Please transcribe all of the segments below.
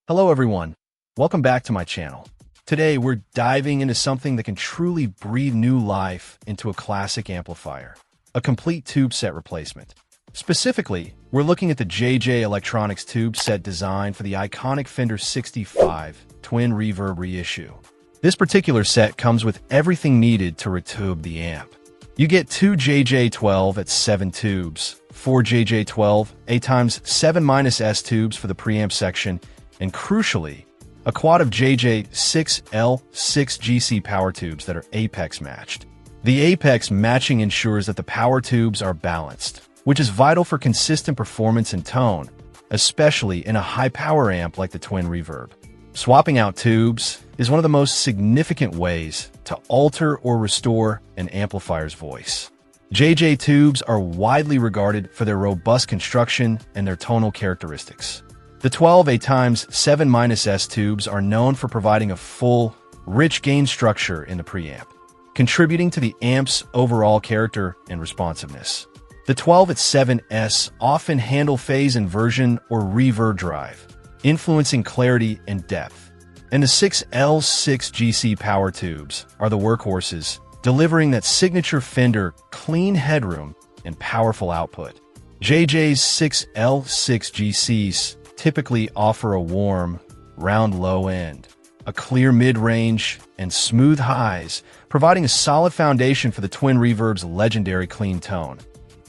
Hello everyone, welcome back to my channel. Today we're diving into something that can truly breathe new life into a classic amplifier, a complete tube set replacement. Specifically, we're looking at the JJ Electronics tube set designed for the iconic Fender 65 twin Reverb Reissue. This particular set comes with everything needed to retube the amp. You get two JJ12 at 7 tubes, 4 JJ12 A x7-S tubes for the preamp section, and crucially, a quad of JJ6L6GC power tubes that are apex matched. The apex matching ensures that the power tubes are balanced, which is vital for consistent performance and tone, especially in a high-power amp like the twin Reverb. Swapping out tubes is one of the most significant ways to alter or restore an amplifier's voice. JJ tubes are widely regarded for their robust construction and their tonal characteristics. The 12 A x7-S tubes are known for providing a full, rich gain structure in the preamp, contributing to the amp's overall character and responsiveness. The 12 at 7S often handle phase inversion or reverb drive, influencing clarity and depth. And the 6L6GC power tubes are the workhorses, delivering that signature Fender clean headroom and powerful output. JJ's 6L6GCs typically offer a warm, round low end, a clear mid-range, and smooth highs, providing a solid foundation for the twin Reverb's legendary clean tone,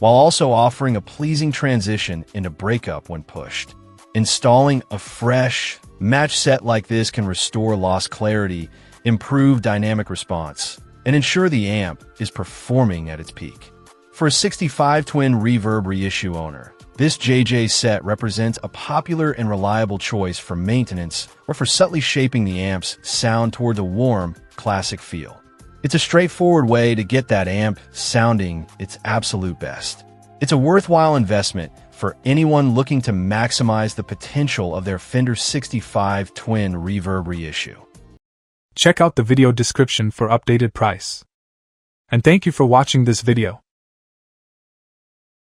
while also offering a pleasing transition into breakup when pushed. Installing a fresh, matched set like this can restore lost clarity, improve dynamic response, and ensure the amp is performing at its peak. For a 65 twin Reverb Reissue owner, this JJ set represents a popular and reliable choice for maintenance or for subtly shaping the amp's sound towards a warm, classic feel. It's a straightforward way to get that amp sounding its absolute best. It's a worthwhile investment for anyone looking to maximize the potential of their Fender 65 twin Reverb Reissue. Check out the video description for updated price. And thank you for watching this video.